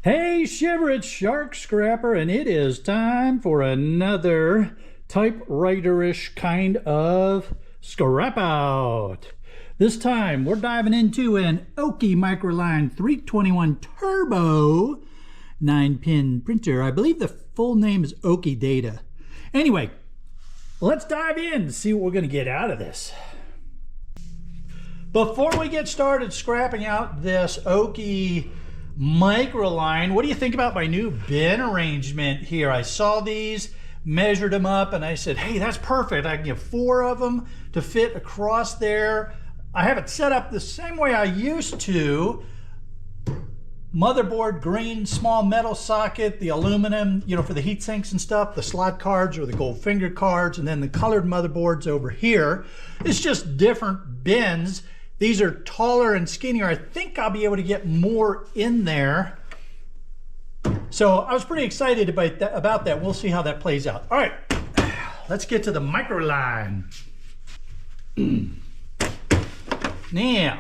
Hey Shiver, it's Shark Scrapper, and it is time for another typewriter-ish kind of scrap out. This time we're diving into an Oki Microline 321 Turbo 9-pin printer. I believe the full name is Oki Data. Anyway, let's dive in and see what we're going to get out of this. Before we get started scrapping out this Oki Microline, what do you think about my new bin arrangement here? I saw these, measured them up, and I said, hey, that's perfect. I can get 4 of them to fit across there. I have it set up the same way I used to. Motherboard green, small metal socket, the aluminum, for the heat sinks and stuff, the slot cards or the gold finger cards, and then the colored motherboards over here. It's just different bins. These are taller and skinnier. I think I'll be able to get more in there. So I was pretty excited about that. We'll see how that plays out. All right, let's get to the Microline. Now,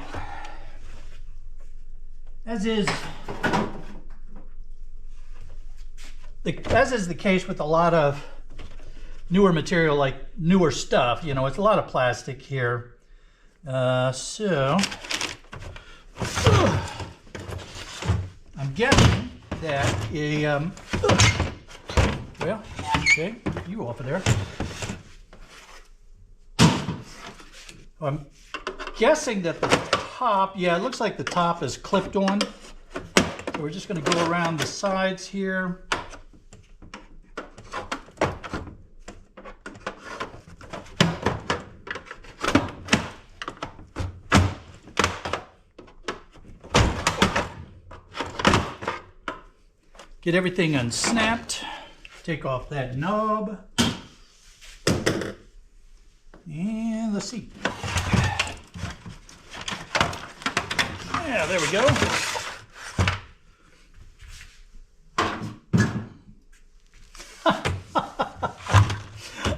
as is the case with a lot of newer material, like newer stuff, it's a lot of plastic here. So I'm guessing that well, okay, you off of there. I'm guessing that the top, yeah, it looks like the top is clipped on. So we're just going to go around the sides here. Get everything unsnapped, take off that knob, and let's see. Yeah, there we go.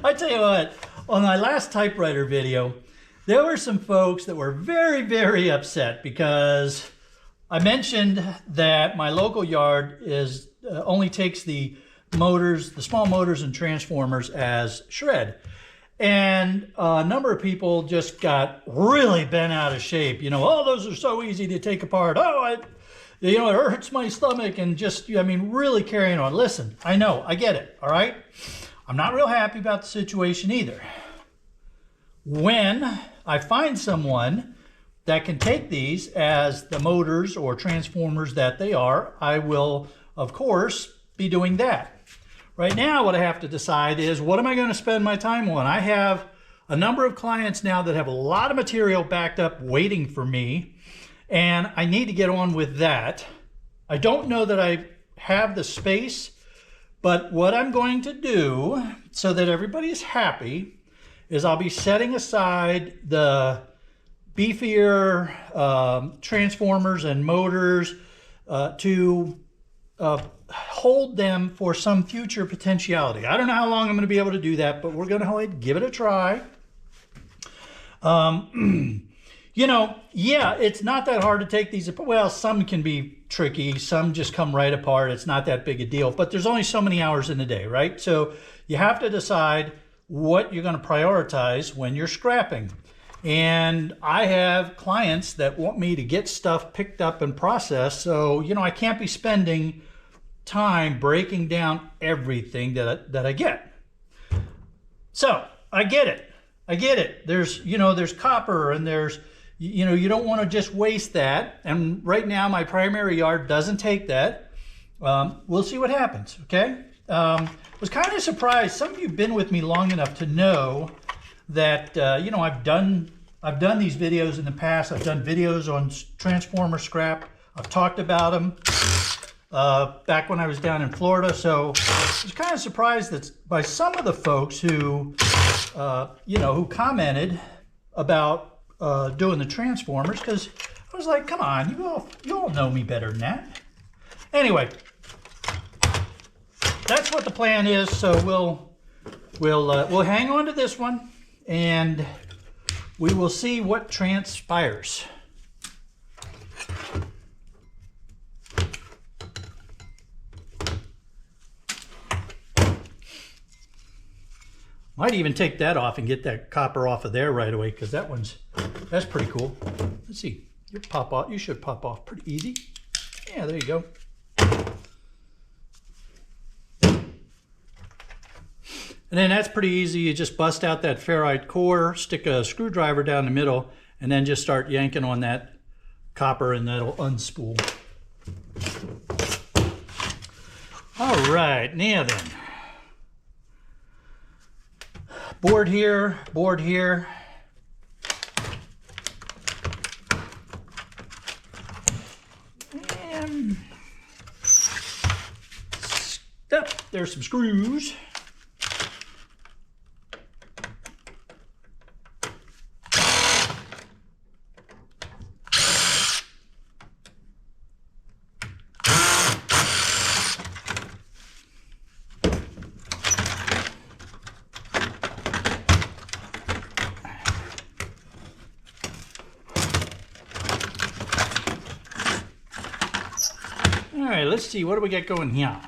I tell you what, on my last typewriter video, there were some folks that were very, very upset because I mentioned that my local yard only takes the motors, the small motors and transformers as shred. And a number of people just got really bent out of shape. Oh, those are so easy to take apart. Oh, it hurts my stomach, and just, really carrying on. Listen, I know, I get it, all right? I'm not real happy about the situation either. When I find someone that can take these as the motors or transformers that they are, I will, of course, be doing that. Right now, what I have to decide is, what am I going to spend my time on? I have a number of clients now that have a lot of material backed up waiting for me, and I need to get on with that. I don't know that I have the space, but what I'm going to do so that everybody is happy is I'll be setting aside the beefier transformers and motors to hold them for some future potentiality. I don't know how long I'm going to be able to do that, but we're going to give it a try. Yeah, it's not that hard to take these apart. Well, some can be tricky. Some just come right apart. It's not that big a deal, but there's only so many hours in the day, right? So you have to decide what you're going to prioritize when you're scrapping. And I have clients that want me to get stuff picked up and processed. So, I can't be spending time breaking down everything that I get. So I get it. There's copper, and there's, you don't want to just waste that. And right now my primary yard doesn't take that. We'll see what happens. Okay. Was kind of surprised. Some of you have been with me long enough to know that, I've done these videos in the past. I've done videos on transformer scrap. I've talked about them back when I was down in Florida. So I was kind of surprised that by some of the folks who, who commented about doing the transformers, because I was like, come on, you all know me better than that. Anyway, that's what the plan is. So we'll hang on to this one, and we will see what transpires. Might even take that off and get that copper off of there right away, because that's pretty cool. Let's see, you should pop off pretty easy. Yeah, there you go. And then that's pretty easy. You just bust out that ferrite core, stick a screwdriver down the middle, and then just start yanking on that copper and that'll unspool. All right, now then. Board here, board here. And there's some screws. All right, let's see, what do we got going here?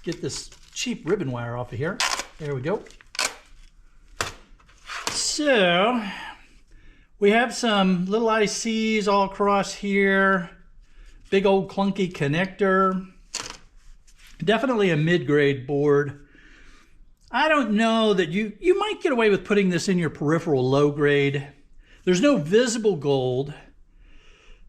Get this cheap ribbon wire off of here. There we go. So, we have some little ICs all across here. Big old clunky connector. Definitely a mid-grade board. I don't know that you might get away with putting this in your peripheral low grade. There's no visible gold.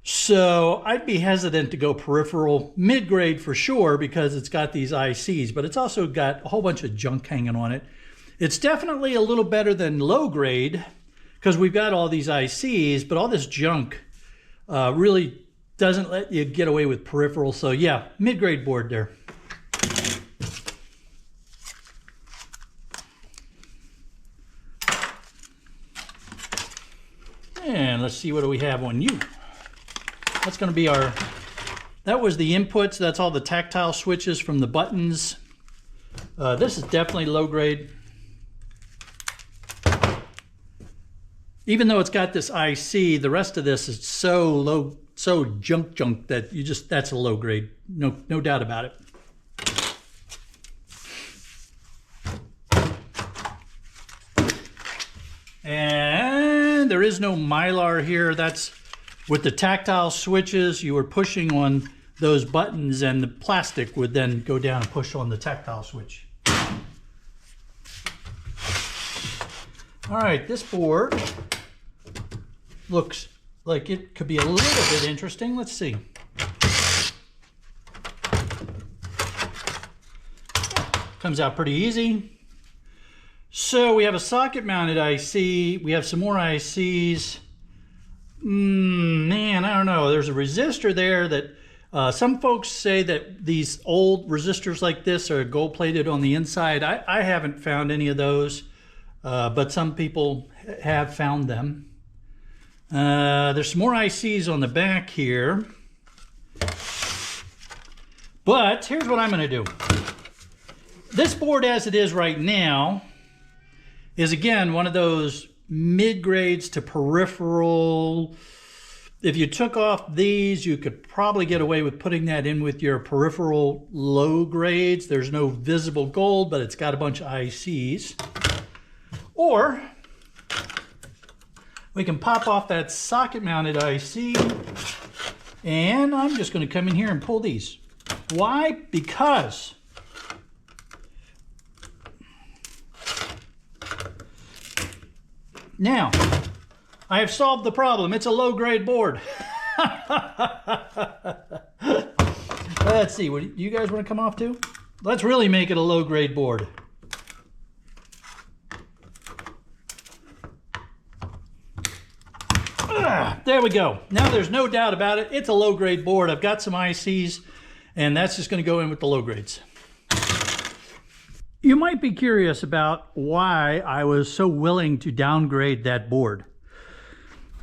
So I'd be hesitant to go peripheral. Mid-grade for sure, because it's got these ICs, but it's also got a whole bunch of junk hanging on it. It's definitely a little better than low grade because we've got all these ICs, but all this junk really doesn't let you get away with peripheral. So yeah, mid-grade board there. And let's see, what do we have on you? That's going to be that was the inputs. That's all the tactile switches from the buttons. This is definitely low grade. Even though it's got this IC, the rest of this is so low, so junk that that's a low grade. No doubt about it. And there is no Mylar here. That's with the tactile switches. You were pushing on those buttons and the plastic would then go down and push on the tactile switch. All right, this board looks like it could be a little bit interesting. Let's see. Comes out pretty easy. So we have a socket mounted IC. We have some more ICs. Man, I don't know. There's a resistor there that some folks say that these old resistors like this are gold plated on the inside. I haven't found any of those, but some people have found them. There's some more ICs on the back here. But here's what I'm going to do. This board as it is right now is, again, one of those mid-grades to peripheral. If you took off these, you could probably get away with putting that in with your peripheral low grades. There's no visible gold, but it's got a bunch of ICs. Or we can pop off that socket-mounted IC, and I'm just going to come in here and pull these. Why? Because now, I have solved the problem. It's a low-grade board. Let's see. What, you guys want to come off too? Let's really make it a low-grade board. There we go. Now there's no doubt about it. It's a low-grade board. I've got some ICs, and that's just going to go in with the low grades. You might be curious about why I was so willing to downgrade that board.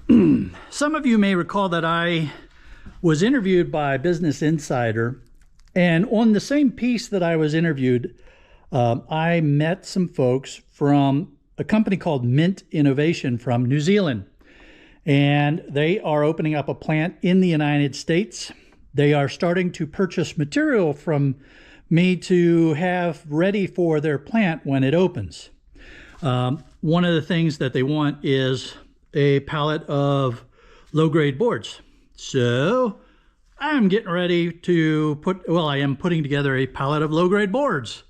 Some of you may recall that I was interviewed by Business Insider, and on the same piece that I was interviewed, I met some folks from a company called Mint Innovation from New Zealand, and they are opening up a plant in the United States. They are starting to purchase material from me to have ready for their plant when it opens. One of the things that they want is a pallet of low-grade boards. So I'm getting ready to I am putting together a pallet of low-grade boards.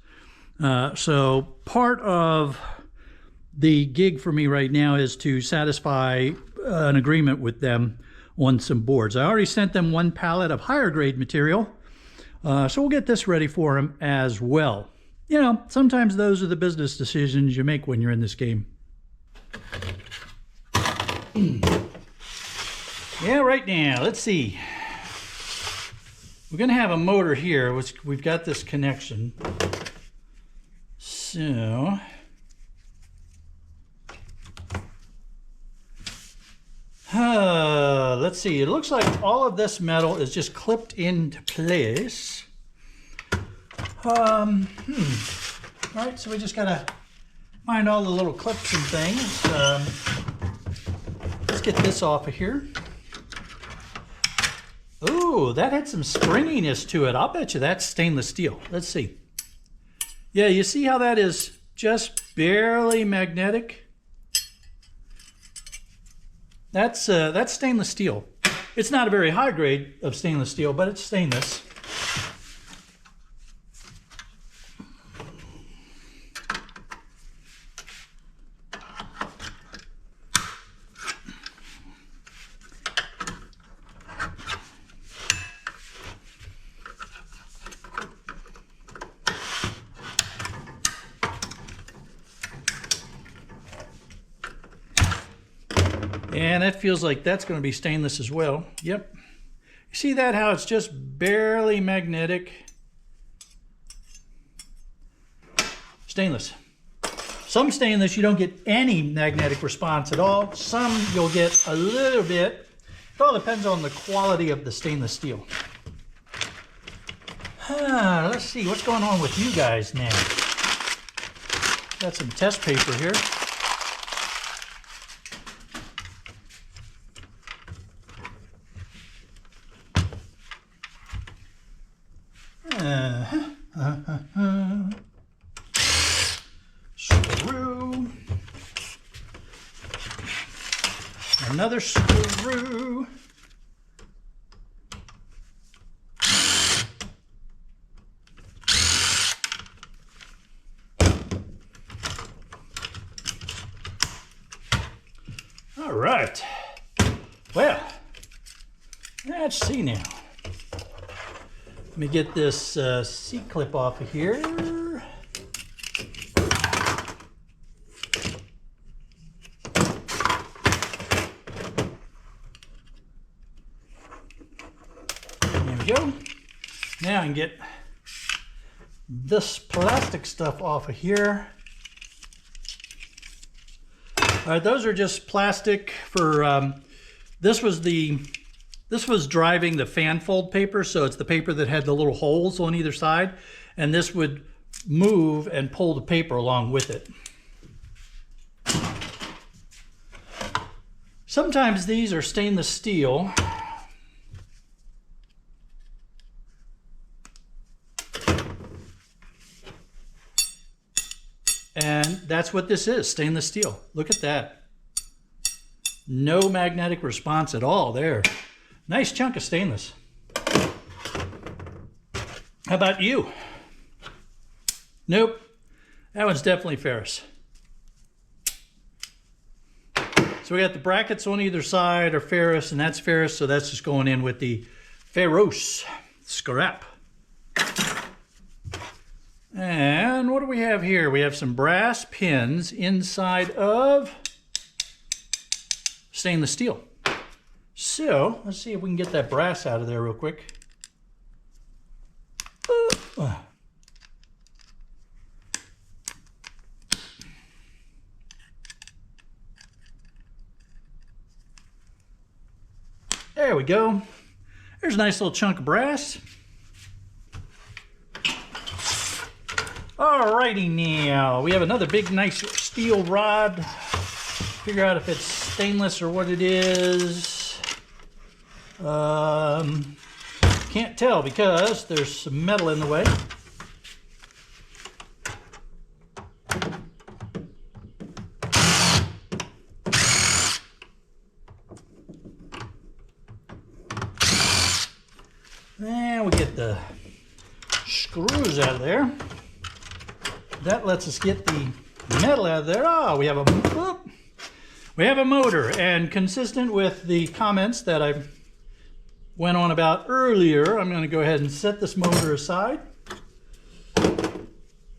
So part of the gig for me right now is to satisfy an agreement with them on some boards. I already sent them one pallet of higher grade material, so we'll get this ready for them as well. You know, sometimes those are the business decisions you make when you're in this game. Yeah, right now, let's see. We're going to have a motor here, which we've got this connection. So let's see. It looks like all of this metal is just clipped into place. All right, so we just gotta find all the little clips and things. Let's get this off of here. Ooh, that had some springiness to it. I'll bet you that's stainless steel. Let's see. Yeah, you see how that is just barely magnetic? That's stainless steel. It's not a very high grade of stainless steel, but it's stainless. And that feels like that's going to be stainless as well. Yep. You see that, how it's just barely magnetic? Stainless. Some stainless you don't get any magnetic response at all. Some you'll get a little bit. It all depends on the quality of the stainless steel. Let's see what's going on with you guys now. Got some test paper here. Screw. Another screw. All right. Well, let's see now. Let me get this C-clip off of here. There we go. Now I can get this plastic stuff off of here. All right, those are just plastic for, this was driving the fan fold paper, so it's the paper that had the little holes on either side, and this would move and pull the paper along with it. Sometimes these are stainless steel. And that's what this is, stainless steel. Look at that. No magnetic response at all there. Nice chunk of stainless. How about you? Nope. That one's definitely ferrous. So we got the brackets on either side are ferrous, and that's ferrous, so that's just going in with the ferrous scrap. And what do we have here? We have some brass pins inside of stainless steel. So let's see if we can get that brass out of there real quick. There we go. There's a nice little chunk of brass. Alrighty now, we have another big nice steel rod. Figure out if it's stainless or what it is. Can't tell because there's some metal in the way. And we get the screws out of there. That lets us get the metal out of there. Oh, we have a motor, and consistent with the comments that I went on about earlier, I'm going to go ahead and set this motor aside.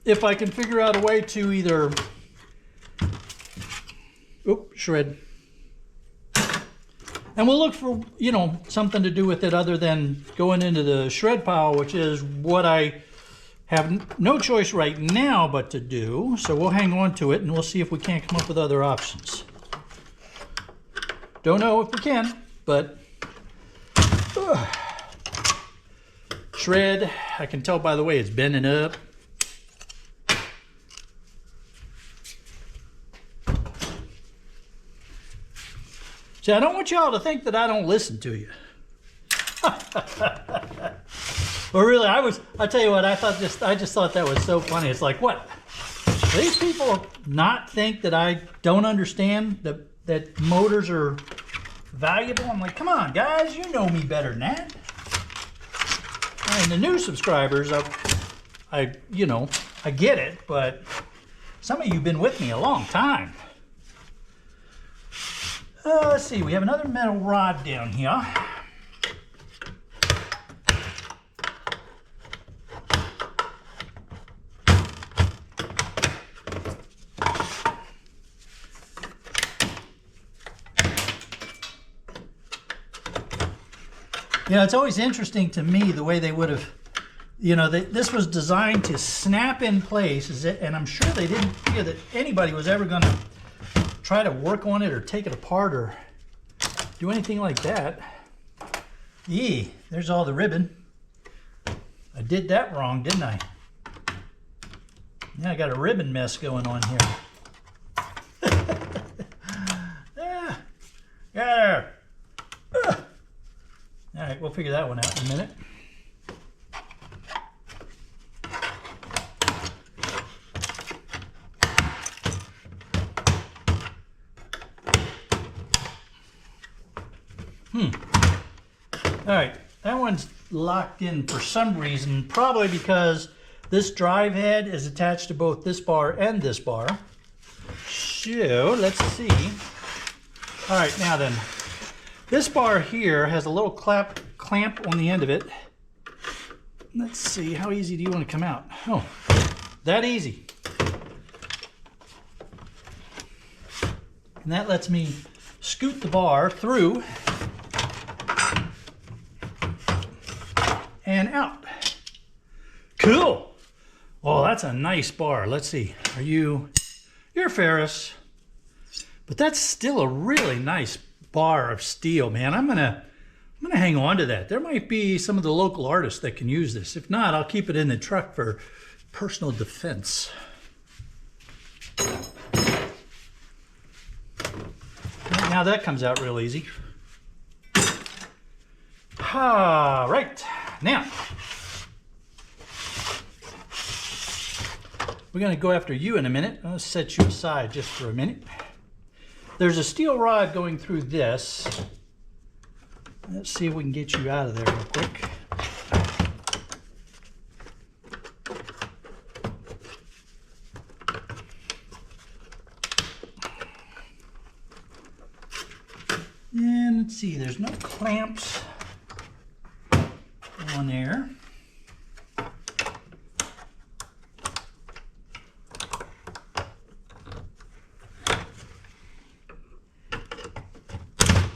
If I can figure out a way to either shred. And we'll look for, you know, something to do with it other than going into the shred pile, which is what I have no choice right now but to do. So we'll hang on to it and we'll see if we can't come up with other options. Don't know if we can, but shred. I can tell by the way it's bending up. See, I don't want y'all to think that I don't listen to you. But really, I tell you what, I just thought that was so funny. It's like, what? These people not think that I don't understand that motors are valuable? I'm like, come on, guys, you know me better than that. And the new subscribers, I get it, but some of you have been with me a long time. Let's see, we have another metal rod down here. You know, it's always interesting to me the way they would have, you know, this was designed to snap in place, and I'm sure they didn't figure that anybody was ever going to try to work on it or take it apart or do anything like that. Yee, there's all the ribbon. I did that wrong, didn't I? Yeah, I got a ribbon mess going on here. Yeah. All right, we'll figure that one out in a minute. All right, that one's locked in for some reason, probably because this drive head is attached to both this bar and this bar. So let's see. All right, now then, this bar here has a little clamp on the end of it. Let's see, how easy do you want to come out? Oh, that easy. And that lets me scoot the bar through and out. Cool. Oh, that's a nice bar. Let's see. You're ferrous, but that's still a really nice bar of steel, man. I'm gonna hang on to that. There might be some of the local artists that can use this. If not, I'll keep it in the truck for personal defense. Now that comes out real easy. All right. Now, we're going to go after you in a minute. I'll set you aside just for a minute. There's a steel rod going through this. Let's see if we can get you out of there real quick. And let's see, there's no clamps on there.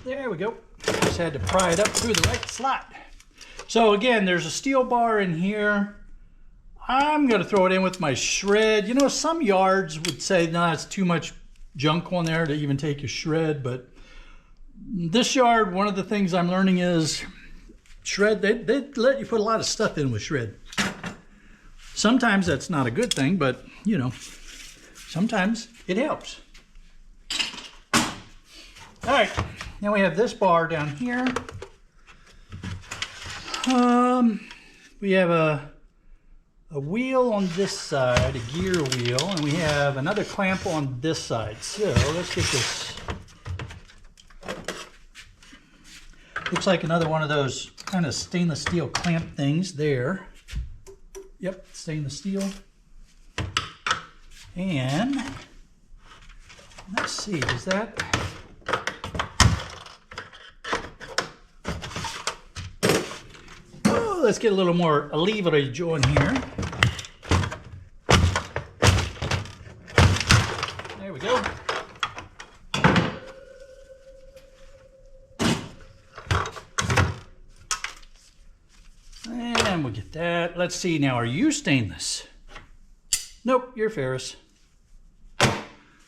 There we go. Just had to pry it up through the right slot. So again, there's a steel bar in here. I'm going to throw it in with my shred. You know, some yards would say, nah, it's too much junk on there to even take a shred, but this yard, one of the things I'm learning is shred, they let you put a lot of stuff in with shred. Sometimes that's not a good thing, but you know, sometimes it helps. All right, now we have this bar down here. We have a wheel on this side, a gear wheel, and we have another clamp on this side. So let's get this. Looks like another one of those kind of stainless steel clamp things there. Yep, stainless steel. And let's see, does that... Oh, let's get a little more leverage on here. There we go. And we'll get that. Let's see now, are you stainless? Nope, you're ferrous. And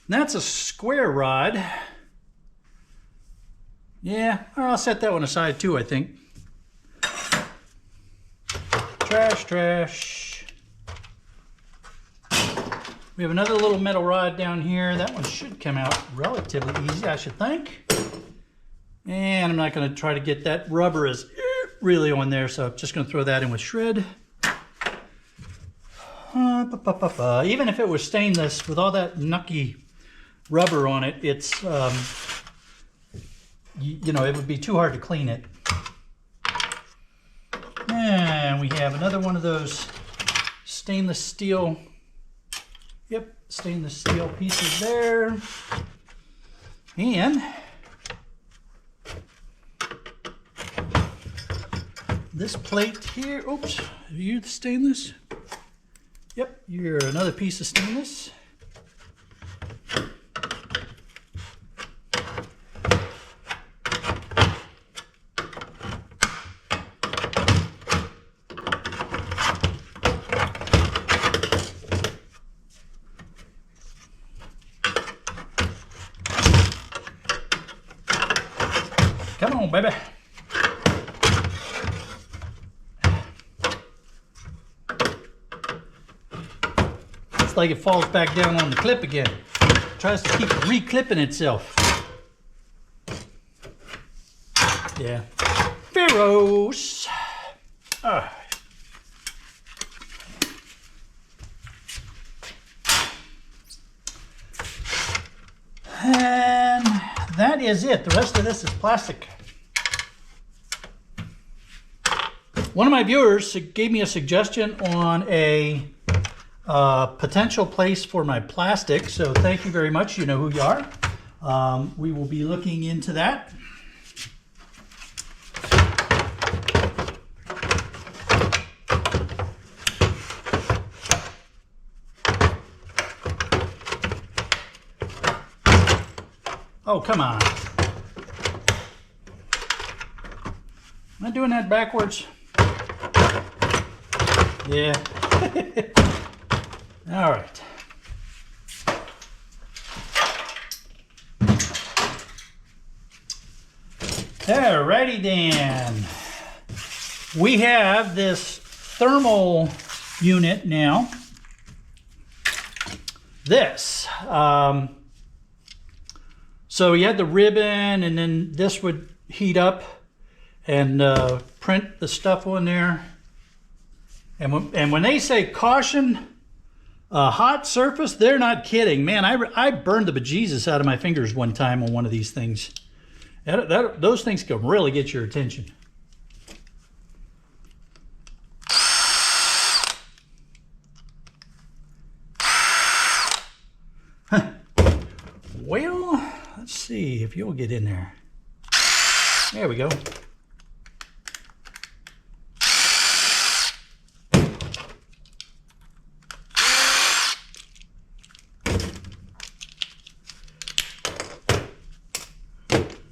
that's a square rod. Yeah, I'll set that one aside too, I think. Trash, trash. We have another little metal rod down here. That one should come out relatively easy, I should think. And I'm not going to try to get that rubber as really on there, so I'm just going to throw that in with shred. Even if it was stainless, with all that nucky rubber on it, it's, you know, it would be too hard to clean it. And we have another one of those stainless steel, yep, stainless steel pieces there. And this plate here, oops, are you the stainless? Yep, you're another piece of stainless. Come on, baby. It's like it falls back down on the clip again. It tries to keep re-clipping itself. Yeah. Ferrous. And that is it. The rest of this is plastic. One of my viewers gave me a suggestion on a potential place for my plastic, so thank you very much. You know who you are. We will be looking into that. Oh, come on. Am I doing that backwards? Yeah. All right. Alrighty then. We have this thermal unit now. This. So you had the ribbon, and then this would heat up and print the stuff on there. And when they say caution, hot surface, they're not kidding. Man, I burned the bejesus out of my fingers one time on one of these things. Those things can really get your attention. Well, let's see if you'll get in there. There we go.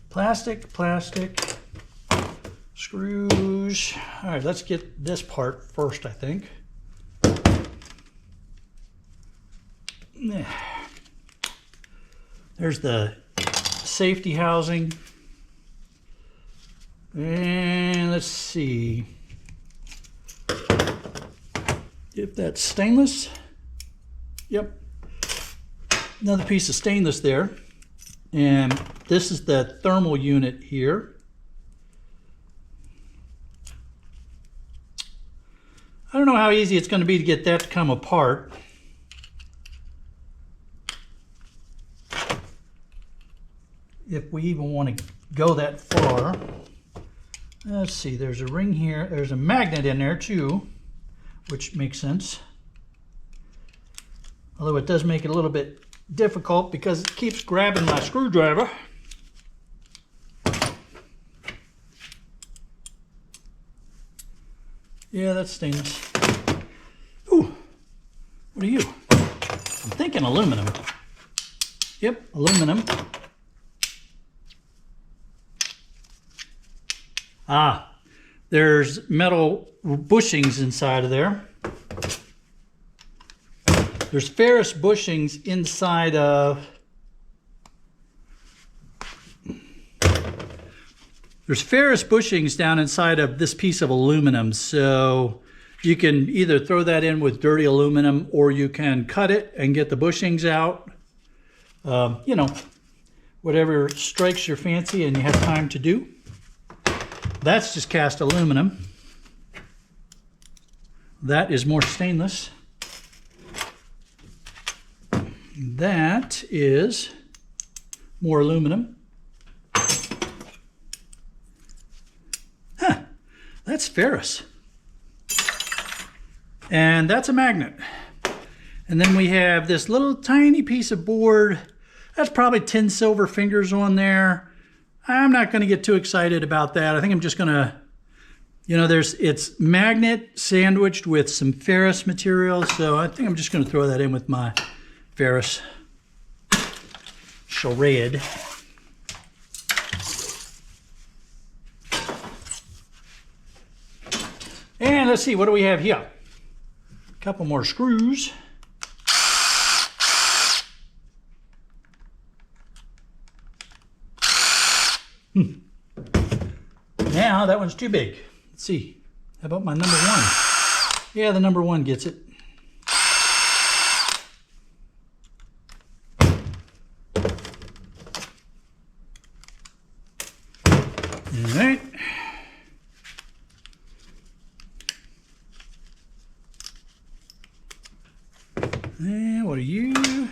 Plastic, screws. All right, let's get this part first, I think. There's the safety housing. And let's see if that's stainless. Yep. Another piece of stainless there. And this is the thermal unit here. I don't know how easy it's going to be to get that to come apart. If we even want to go that far. Let's see, there's a ring here. There's a magnet in there too, which makes sense. Although it does make it a little bit difficult because it keeps grabbing my screwdriver. Yeah, that's stainless. Ooh, what are you? I'm thinking aluminum. Yep, aluminum. Ah, there's metal bushings inside of there. There's ferrous bushings inside of... There's ferrous bushings down inside of this piece of aluminum, so you can either throw that in with dirty aluminum or you can cut it and get the bushings out. You know, whatever strikes your fancy and you have time to do. That's just cast aluminum. That is more stainless. That is more aluminum. Huh, that's ferrous. And that's a magnet. And then we have this little tiny piece of board. That's probably 10 silver fingers on there. I'm not going to get too excited about that. I think I'm just going to, you know, it's magnet sandwiched with some ferrous material. So I think I'm just going to throw that in with my ferrous charade. And let's see, what do we have here? A couple more screws. Now that one's too big. Let's see. How about my number one? Yeah, the number one gets it. All right. And what are you?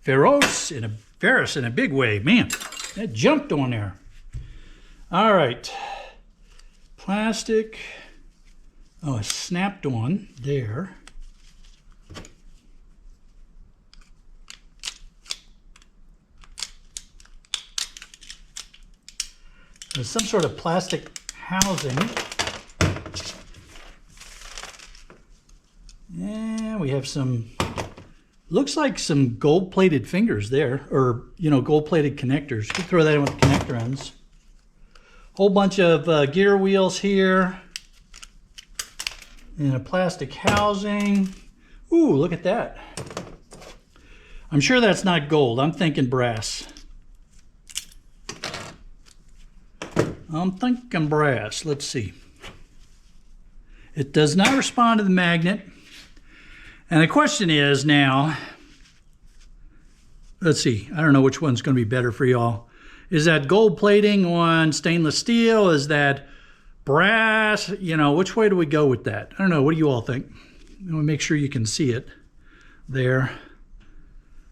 Ferrous in a big way. Man, that jumped on there. All right. Plastic. Oh, it snapped on there. There's some sort of plastic housing. Yeah, we have some, looks like some gold-plated fingers there, or, you know, gold-plated connectors. You could throw that in with the connector ends. Whole bunch of gear wheels here. And a plastic housing. Ooh, look at that. I'm sure that's not gold. I'm thinking brass. I'm thinking brass. Let's see. It does not respond to the magnet. And the question is now, let's see. I don't know which one's going to be better for y'all. Is that gold plating on stainless steel? Is that brass? You know, which way do we go with that? I don't know. What do you all think? I want to make sure you can see it there.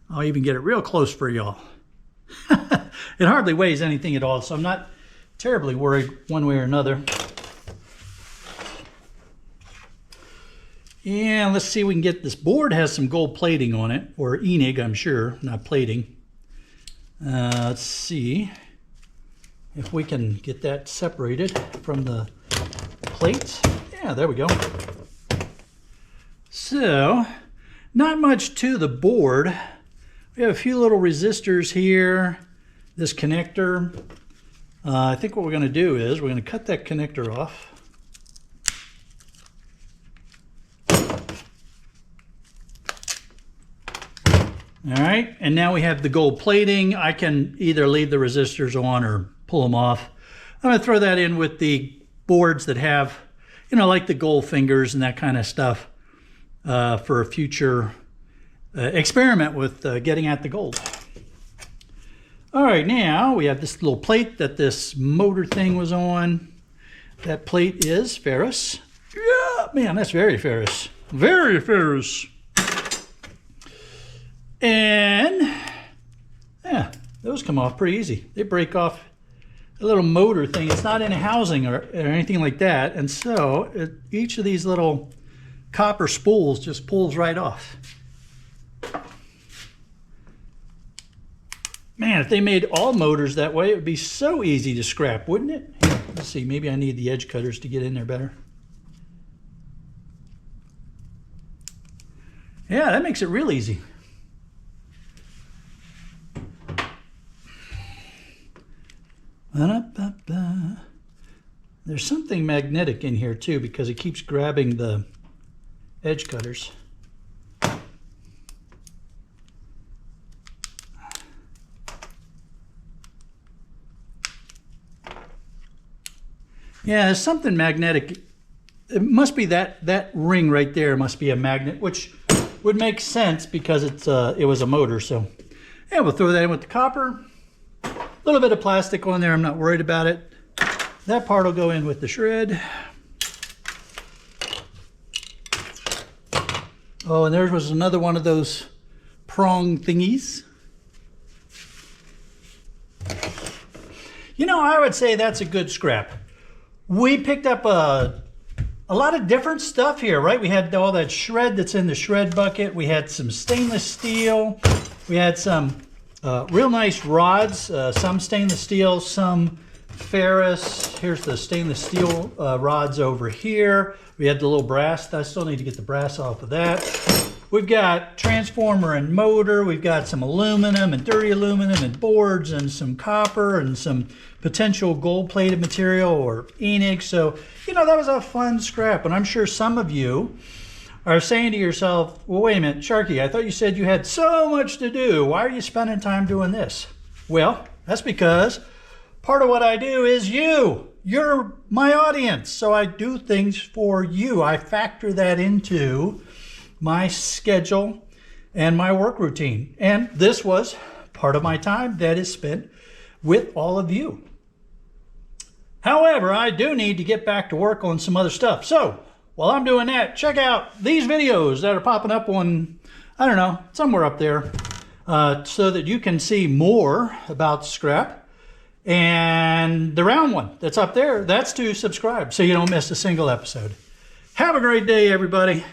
I'll even get it real close for y'all. It hardly weighs anything at all, so I'm not terribly worried one way or another. Yeah, let's see if we can get this board. Has some gold plating on it, or Enig, I'm sure, not plating. Let's see if we can get that separated from the plates. Yeah, there we go. So, not much to the board. We have a few little resistors here, this connector. I think what we're going to do is we're going to cut that connector off. All right, and now we have the gold plating. I can either leave the resistors on or pull them off. I'm going to throw that in with the boards that have, you know, like the gold fingers and that kind of stuff for a future experiment with getting at the gold. All right, now we have this little plate that this motor thing was on. That plate is ferrous. Yeah, man, that's very ferrous. Very ferrous. And yeah, those come off pretty easy. They break off a little motor thing. It's not in a housing or anything like that. And so each of these little copper spools just pulls right off. Man, if they made all motors that way, it would be so easy to scrap, wouldn't it? Here, let's see, maybe I need the edge cutters to get in there better. Yeah, that makes it real easy. There's something magnetic in here too, because it keeps grabbing the edge cutters. Yeah, there's something magnetic. It must be that ring right there must be a magnet, which would make sense because it was a motor. So yeah, we'll throw that in with the copper. A little bit of plastic on there, I'm not worried about it. That part will go in with the shred. Oh, and there was another one of those prong thingies. You know, I would say that's a good scrap. We picked up a lot of different stuff here, right? We had all that shred that's in the shred bucket. We had some stainless steel. We had some real nice rods, some stainless steel, some ferrous. Here's the stainless steel rods over here. We had the little brass. I still need to get the brass off of that. We've got transformer and motor. We've got some aluminum and dirty aluminum and boards and some copper and some potential gold-plated material or Enix. So, you know, that was a fun scrap. And I'm sure some of you are saying to yourself, well, wait a minute, Sharky, I thought you said you had so much to do. Why are you spending time doing this? Well, that's because part of what I do is you. You're my audience. So I do things for you. I factor that into my schedule and my work routine. And this was part of my time that is spent with all of you. However, I do need to get back to work on some other stuff. So while I'm doing that, check out these videos that are popping up on, I don't know, somewhere up there, so that you can see more about scrap. And the round one that's up there, that's to subscribe so you don't miss a single episode. Have a great day, everybody.